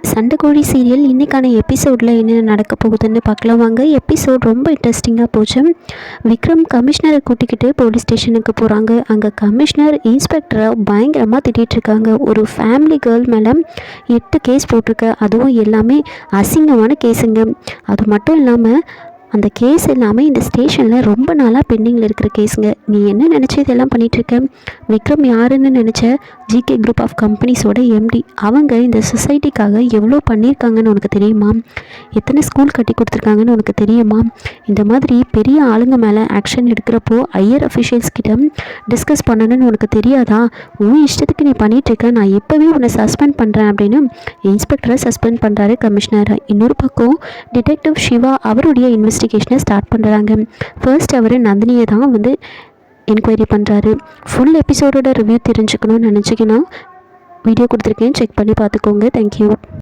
சண்டைக்கோழி serial இன்றைக்கான எபிசோடில் என்ன நடக்க போகுதுன்னு பார்க்கலாம் வாங்க. எபிசோட் ரொம்ப இன்ட்ரெஸ்டிங்காக போச்சு. விக்ரம் கமிஷனரை கூட்டிக்கிட்டு போலீஸ் ஸ்டேஷனுக்கு போகிறாங்க. அங்கே கமிஷனர் இன்ஸ்பெக்டரை பயங்கரமாக திட்டிகிட்ருக்காங்க. ஒரு ஃபேமிலி கேர்ள் மேலே 8 கேஸ் போட்டிருக்க, அதுவும் எல்லாமே அசிங்கமான கேஸுங்க. அது மட்டும் இல்லாமல் அந்த கேஸ் எல்லாமே இந்த ஸ்டேஷனில் ரொம்ப நாளாக பெண்டிங்கில் இருக்கிற கேஸுங்க. நீ என்ன நினச்சி இதெல்லாம் பண்ணிகிட்ருக்க? விக்ரம் யாருன்னு நினச்ச? ஜிகே குரூப் ஆஃப் கம்பெனிஸோட எம்டி. அவங்க இந்த சொசைட்டிக்காக எவ்வளோ பண்ணியிருக்காங்கன்னு உனக்கு தெரியுமா? எத்தனை ஸ்கூல் கட்டி கொடுத்துருக்காங்கன்னு உனக்கு தெரியுமா? இந்த மாதிரி பெரிய ஆளுங்க மேலே ஆக்ஷன் எடுக்கிறப்போ ஹையர் அஃபிஷியல்ஸ் கிட்ட டிஸ்கஸ் பண்ணணும்னு உனக்கு தெரியாதா? உன் இஷ்டத்துக்கு நீ பண்ணிகிட்ருக்க, நான் இப்போவே உன்னை சஸ்பெண்ட் பண்ணுறேன் அப்படின்னு இன்ஸ்பெக்டரை சஸ்பெண்ட் பண்ணுறாரு கமிஷனர். இன்னொரு பக்கம் டிடெக்டிவ் சிவா அவருடைய இன்வெஸ்டிகேஷனை ஸ்டார்ட் பண்ணுறாங்க. ஃபர்ஸ்ட் அவர் நந்தினியை தான் என்கொயரி பண்ணுறாரு. ஃபுல் எபிசோடோட ரிவ்யூ தெரிஞ்சுக்கணும்னு நினச்சிங்கன்னா வீடியோ கொடுத்துருக்கேன், செக் பண்ணி பார்த்துக்கோங்க. தேங்க்யூ.